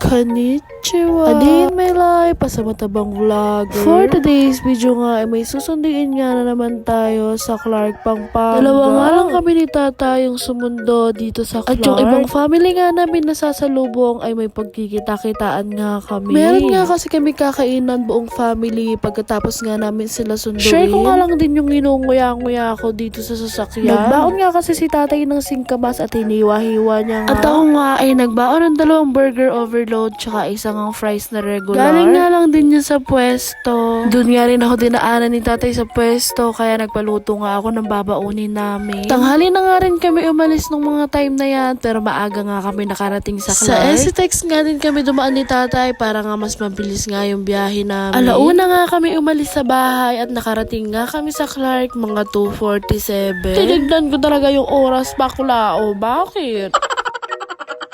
Konnichiwa! A day in my life, pasamatabang vlogger. For today's video nga, ay may susunduin nga na naman tayo sa Clark, Pampanga. Dalawa nga lang kami ni Tata yung sumundo dito sa Clark. At yung ibang family nga namin na sasalubong ay may pagkikita-kitaan nga kami. Meron nga kasi kami kakainan buong family pagkatapos nga namin sila sunduin. Share ko nga lang din yung inunguya-nguya ko dito sa sasakyan. Nagbaon nga kasi si tatay ng singkamas at hiniwa-hiwa niya nga. At ako nga ay nagbaon ng 2 burger overload tsaka isang fries na regular. Galing nga lang din yun sa pwesto. Doon nga rin ako dinaanan ni tatay sa pwesto kaya nagpaluto nga ako ng babaunin namin. Tanghali na nga rin kami umalis nung mga time na yan pero maaga nga kami nakarating sa Clark. Sa SCTEX nga din kami dumaan ni tatay para nga mas mabilis nga yung biyahe namin. Alauna nga kami umalis sa bahay at nakarating nga kami sa Clark mga 2:47. Tinignan ko talaga yung oras bakulao. Bakit?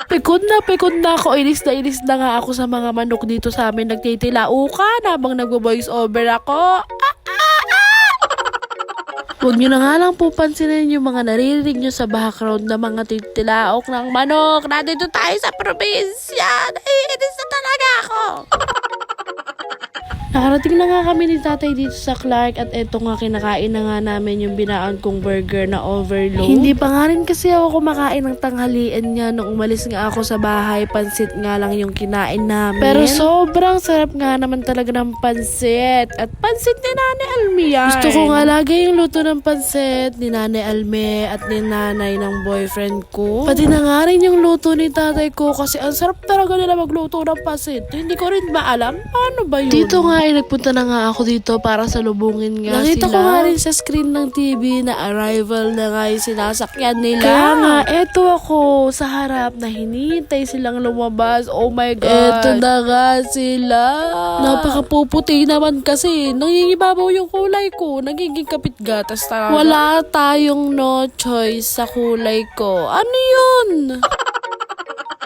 Pikod na ako. Inis na nga ako sa mga manok dito sa amin. Nagtitilaukan habang nagvo-voice over ako. Huwag nyo na nga lang po pansinin yung mga naririnig nyo sa background na mga titilaok ng manok. Nandito tayo sa probinsya. Naiinis na talaga ako. Nakarating na nga kami ni tatay dito sa Clark at eto nga kinakain na nga namin yung binaon kong burger na overload. Hindi pa nga rin kasi ako kumakain ng tanghalian niya nung umalis nga ako sa bahay. Pansit nga lang yung kinain namin. Pero sobrang sarap nga naman talaga ng pansit. At pansit ni Nanay Alme yan. Gusto ko nga lagi yung luto ng pansit ni Nanay Alme at ni nanay ng boyfriend ko. Pati na nga rin yung luto ni tatay ko kasi ang sarap talaga nila magluto ng pansit. Hindi ko rin maalam paano ba yun. Dito nga ay nagpunta na nga ako dito para salubungin nga Nakita sila. Nakita ko nga rin sa screen ng TV na arrival na nga yung sinasakyan nila. Kaya nga, eto ako sa harap na hinihintay silang lumabas. Oh my God. Eto na nga sila. Napakapuputi naman kasi. Nangingibabaw yung kulay ko. Nagiging kapit gatas talaga. Wala tayong no choice sa kulay ko. Ano yun?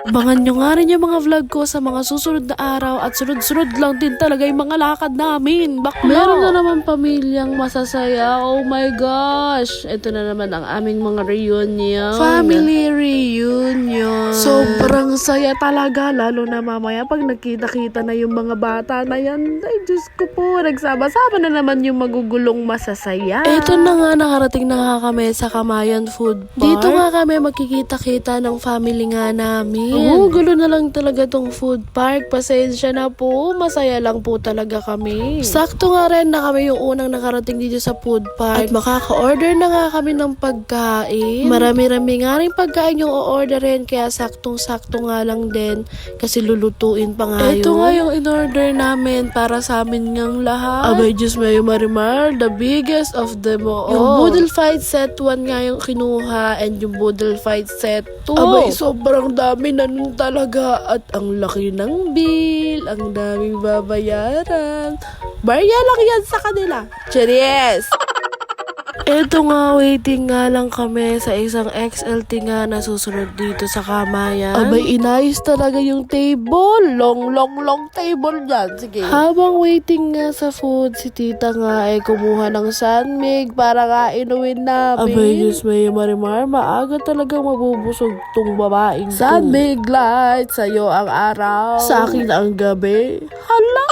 Abangan nyo nga rin yung mga vlog ko sa mga susunod na araw at sunod-sunod lang din talaga yung mga lakad namin. Bakla! Meron na naman pamilyang masasaya. Oh my gosh! Ito na naman ang aming mga reunion. Family reunion. Sobrang saya talaga. Lalo na mamaya pag nagkita-kita na yung mga bata na yan. Ay, Diyos ko po. Nagsama-sama na naman yung magugulong masasaya. Ito na nga, nakarating na nga kami sa Kamayan Food Park. Dito nga kami magkikita-kita ng family nga namin. Oo, gulo na lang talaga tong food park. Pasensya na po. Masaya lang po talaga kami. Sakto nga rin na kami yung unang nakarating dito sa food park. At makaka-order na nga kami ng pagkain. Marami-rami nga rin pagkain yung o-orderin. Kaya saktong-sakto nga lang din. Kasi lulutuin pa nga yun. Ito nga yung in-order namin para sa amin ngang lahat. Abay, Diyos Mayo Marimar. The biggest of them all. Yung Boodle Fight Set 1 nga yung kinuha. And yung Boodle Fight Set 2. Abay, sobrang dami na nun talaga at ang laki ng bill, ang daming babayaran. Barya lang yan sa kanila. Cheers! Eto nga, waiting nga lang kami sa isang XLT nga na susunod dito sa Kamayan. Abay, inayos talaga yung table. Long table yan. Sige. Habang waiting nga sa food, si tita nga ay kumuha ng sunmig para nga inuwin namin. Abay, Diyos Mayo Marimar, maaga talaga mabubusog tong babaeng sunmig light, sa'yo ang araw. Sa akin ang gabi. Hala!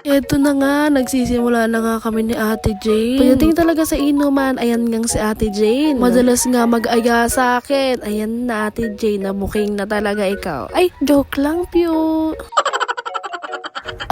Eto na nga, nagsisimula na nga kami ni Ate Jane. Pagdating talaga sa inuman, ayan nga si Ate Jane. Madalas nga mag-aya sa akin. Ayan na Ate Jane, namuking na talaga ikaw. Ay, joke lang, Pio.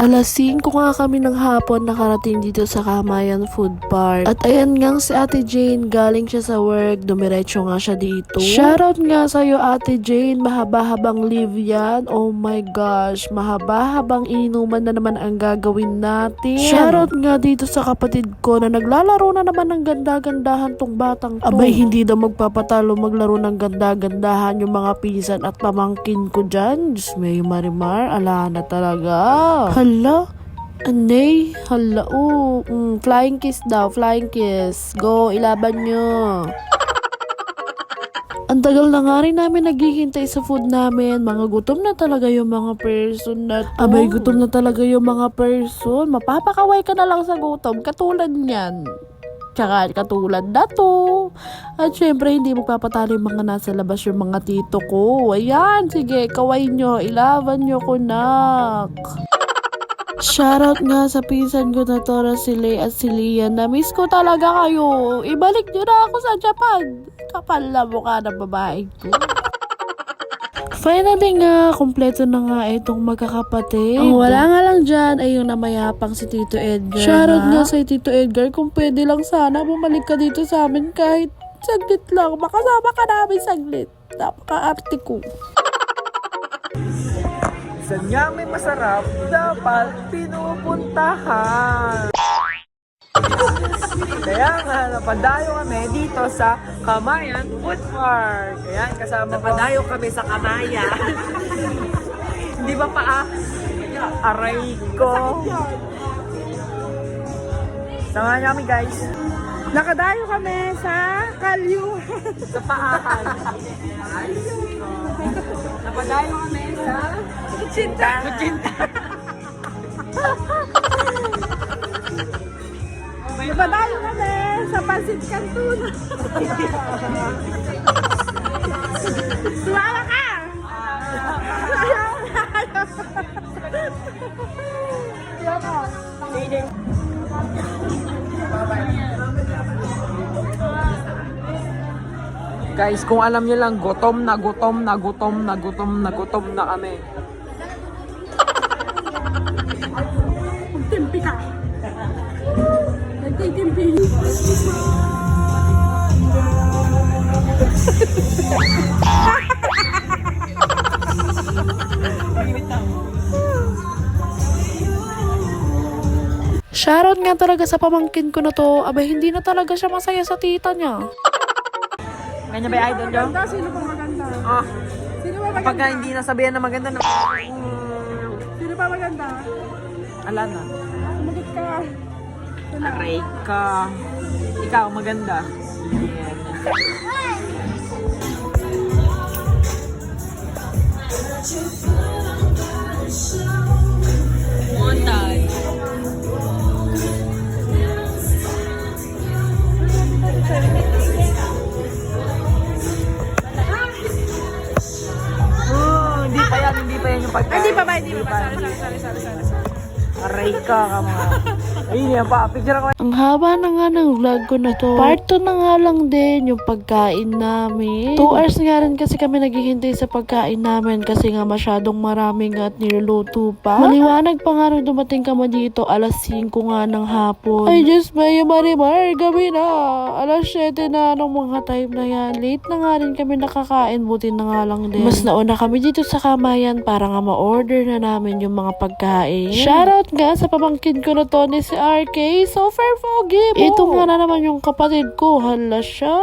Alas 5 nga kami ng hapon nakarating dito sa Kamayan Food Park. At ayan nga si Ate Jane, galing siya sa work, dumiretso nga siya dito. Shoutout nga sa'yo Ate Jane, mahaba-habang leave yan. Oh my gosh, mahaba-habang inuman na naman ang gagawin natin. Shoutout nga dito sa kapatid ko na naglalaro na naman ng ganda-gandahan tong batang to. Abay, hindi daw magpapatalo maglaro ng ganda-gandahan yung mga pinsan at pamangkin ko dyan. Diyos Mayo Marimar, ala na talaga. Hala? Anay? Hala, flying kiss daw, flying kiss. Go, ilaban nyo. Ang tagal na nga rin namin naghihintay sa food namin. Mga gutom na talaga yung mga person na to. Abay, gutom na talaga yung mga person. Mapapakaway ka na lang sa gutom. Katulad niyan. Tsaka katulad na to. At syempre, hindi magpapatalo yung mga nasa labas yung mga tito ko. Ayan, sige, kaway nyo. Ilaban nyo ko, nak. Shoutout nga sa pinsan ko na to na si Lay at si Lian. Na-miss ko talaga kayo. Ibalik nyo na ako sa Japan. Kapal na mukha ng babae ko. Finally nga, kompleto na nga itong magkakapatid. Ang wala nga lang dyan ay yung namayapang si Tito Edgar. Shoutout nga sa Tito Edgar, kung pwede lang sana bumalik ka dito sa amin kahit saglit lang. Makasama ka namin saglit. Napaka-arte ko. Saan nga may masarap, dapat pinupuntahan. Kaya nga, napadayo kami dito sa Kamayan Food Park. Ayan, kasama ko. Napadayo kami sa Kamayan. Hindi ba pa aray ko? Samahan niyo kami, guys. Nakadayo kami sa Kalyu. Sa Paahan. Napadayo kami sa Kuchinta. Napadayo kami sa Pansit Canton. Tumawa ka! Guys, kung alam niyo lang, gutom na kami. Timpi ka. Nagtitimpi. Shoutout nga talaga sa pamangkin ko na to. Abay, hindi na talaga siya masaya sa tita niya. Ganyan ba yung idol nyo? Sino pa maganda? Ah, Sino pa maganda? kapag hindi nasabihan na maganda na... Sino pa maganda? Ala na. Sumagot ka. Aray ka. Ikaw, maganda. Yan. Montage. Hindi pa yan yung pagkain. Hindi pa ba? Sorry. Aray ka mga. Ayun yan pa, picture ako. Ang haba na nga ng vlog ko na to. Part 2 na nga lang din yung pagkain namin. 2 hours nga rin kasi kami naghihintay sa pagkain namin kasi nga masyadong maraming at niluluto pa. Maliwanag pa nga nung dumating kami dito, alas 5 nga ng hapon. Ay Diyos may marimar, gabi na. Alas 7 na nung mga time na yan. Late na nga rin kami nakakain, buti na nga lang din. Mas nauna kami dito sa Kamayan para nga ma-order na namin yung mga pagkain. Shoutout nga sa pamangkin ko na to ni si RK, so fair foggy mo. Ito nga na naman yung kapatid ko, hala siya.